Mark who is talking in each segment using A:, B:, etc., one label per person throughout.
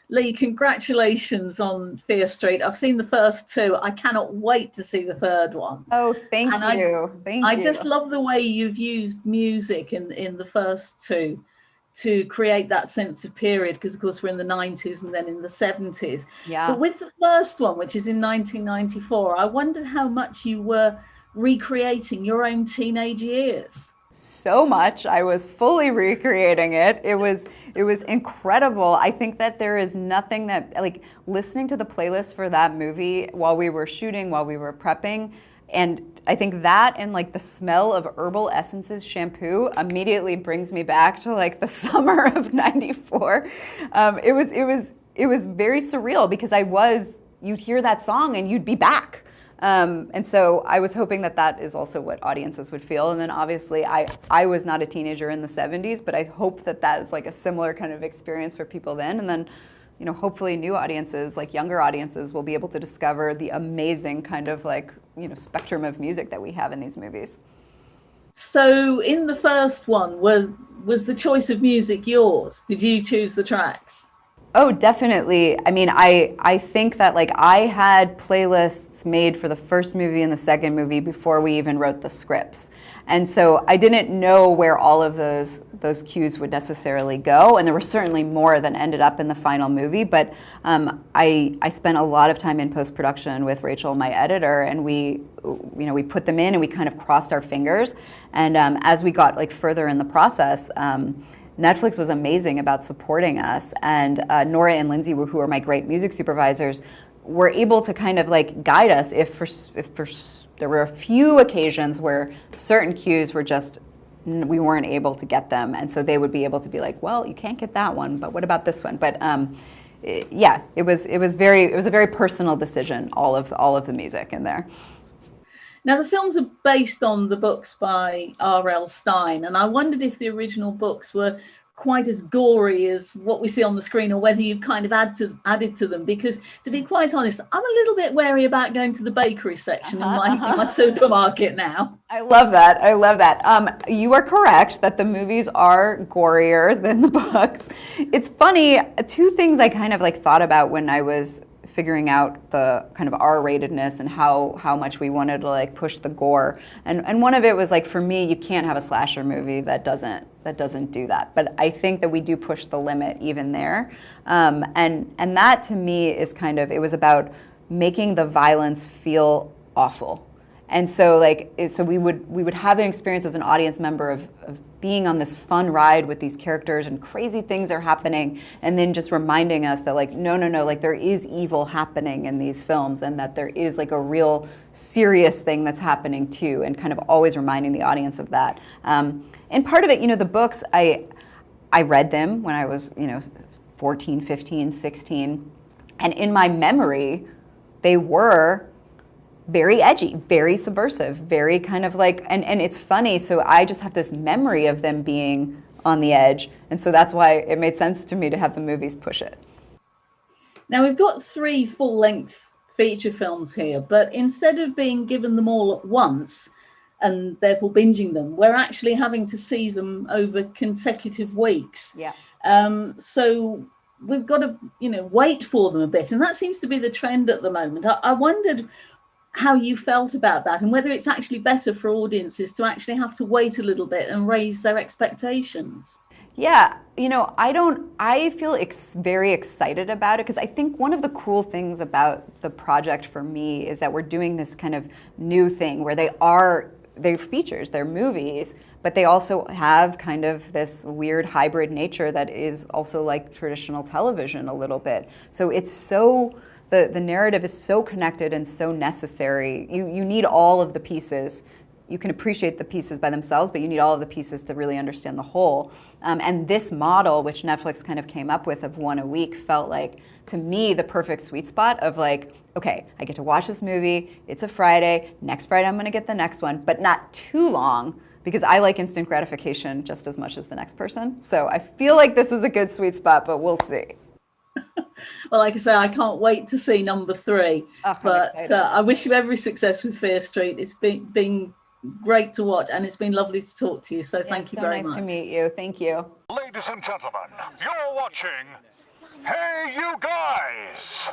A: Leigh, congratulations on Fear Street. I've seen the first two. I cannot wait to see the third one.
B: Oh, thank you.
A: I just love the way you've used music in the first two to create that sense of period, because of course we're in the 90s and then in the 70s.
B: Yeah.
A: But with the first one, which is in 1994, I wondered how much you were recreating your own teenage years.
B: So much. I was fully recreating it. It was incredible. I think that there is nothing that, like, listening to the playlist for that movie while we were shooting, while we were prepping, and I think that and like the smell of Herbal Essences shampoo immediately brings me back to like the summer of '94. It was very surreal because you'd hear that song and you'd be back. And so I was hoping that that is also what audiences would feel. And then obviously I was not a teenager in the 70s, but I hope that that is like a similar kind of experience for people then. And then, you know, hopefully new audiences, like younger audiences, will be able to discover the amazing kind of like, you know, spectrum of music that we have in these movies.
A: So in the first one, was the choice of music yours? Did you choose the tracks?
B: Oh, definitely. I mean, I think that like I had playlists made for the first movie and the second movie before we even wrote the scripts. And so I didn't know where all of those cues would necessarily go, and there were certainly more than ended up in the final movie, but I spent a lot of time in post-production with Rachel, my editor, and we put them in and we kind of crossed our fingers. And as we got like further in the process, Netflix was amazing about supporting us, and Nora and Lindsay, who are my great music supervisors, were able to kind of like guide us if there were a few occasions where certain cues were just, we weren't able to get them, and so they would be able to be like, well, you can't get that one, but what about this one? But yeah, it was a very personal decision, all of the music in there.
A: Now, the films are based on the books by R.L. Stine, and I wondered if the original books were quite as gory as what we see on the screen, or whether you've kind of added to them, because to be quite honest, I'm a little bit wary about going to the bakery section in my supermarket now.
B: I love that. You are correct that the movies are gorier than the books. It's funny, two things I kind of like thought about when I was figuring out the kind of R-ratedness and how much we wanted to like push the gore. And one of it was like, for me, you can't have a slasher movie that doesn't do that. But I think that we do push the limit even there. And that to me is kind of, it was about making the violence feel awful. And so we would have an experience as an audience member of being on this fun ride with these characters and crazy things are happening, and then just reminding us that like, no, like there is evil happening in these films, and that there is like a real serious thing that's happening too, and kind of always reminding the audience of that. And part of it, you know, the books, I read them when I was, 14, 15, 16, and in my memory, they were very edgy, very subversive, very kind of like, and it's funny, so I just have this memory of them being on the edge, and so that's why it made sense to me to have the movies push it.
A: Now, we've got 3 full-length feature films here, but instead of being given them all at once and therefore binging them, we're actually having to see them over consecutive weeks.
B: Yeah.
A: So we've got to, wait for them a bit, and that seems to be the trend at the moment. I wondered how you felt about that, and whether it's actually better for audiences to actually have to wait a little bit and raise their expectations.
B: Yeah, I feel very excited about it, because I think one of the cool things about the project for me is that we're doing this kind of new thing where they're features, they're movies, but they also have kind of this weird hybrid nature that is also like traditional television a little bit. So it's so, the narrative is so connected and so necessary. You need all of the pieces. You can appreciate the pieces by themselves, but you need all of the pieces to really understand the whole. And this model, which Netflix kind of came up with of 1 a week, felt like, to me, the perfect sweet spot of like, okay, I get to watch this movie, it's a Friday, next Friday I'm gonna get the next one, but not too long, because I like instant gratification just as much as the next person. So I feel like this is a good sweet spot, but we'll see.
A: Well, like I say, I can't wait to see number 3. But I wish you every success with Fear Street. It's been great to watch, and it's been lovely to talk to you. So thank you very much.
B: Nice to meet you. Thank you.
C: Ladies and gentlemen, you're watching Hey, you guys!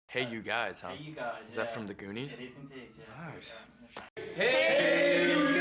D: Hey, you guys, huh?
E: Hey, you guys.
D: Is that from the Goonies?
E: It is indeed, yes.
D: Nice.
E: Hey,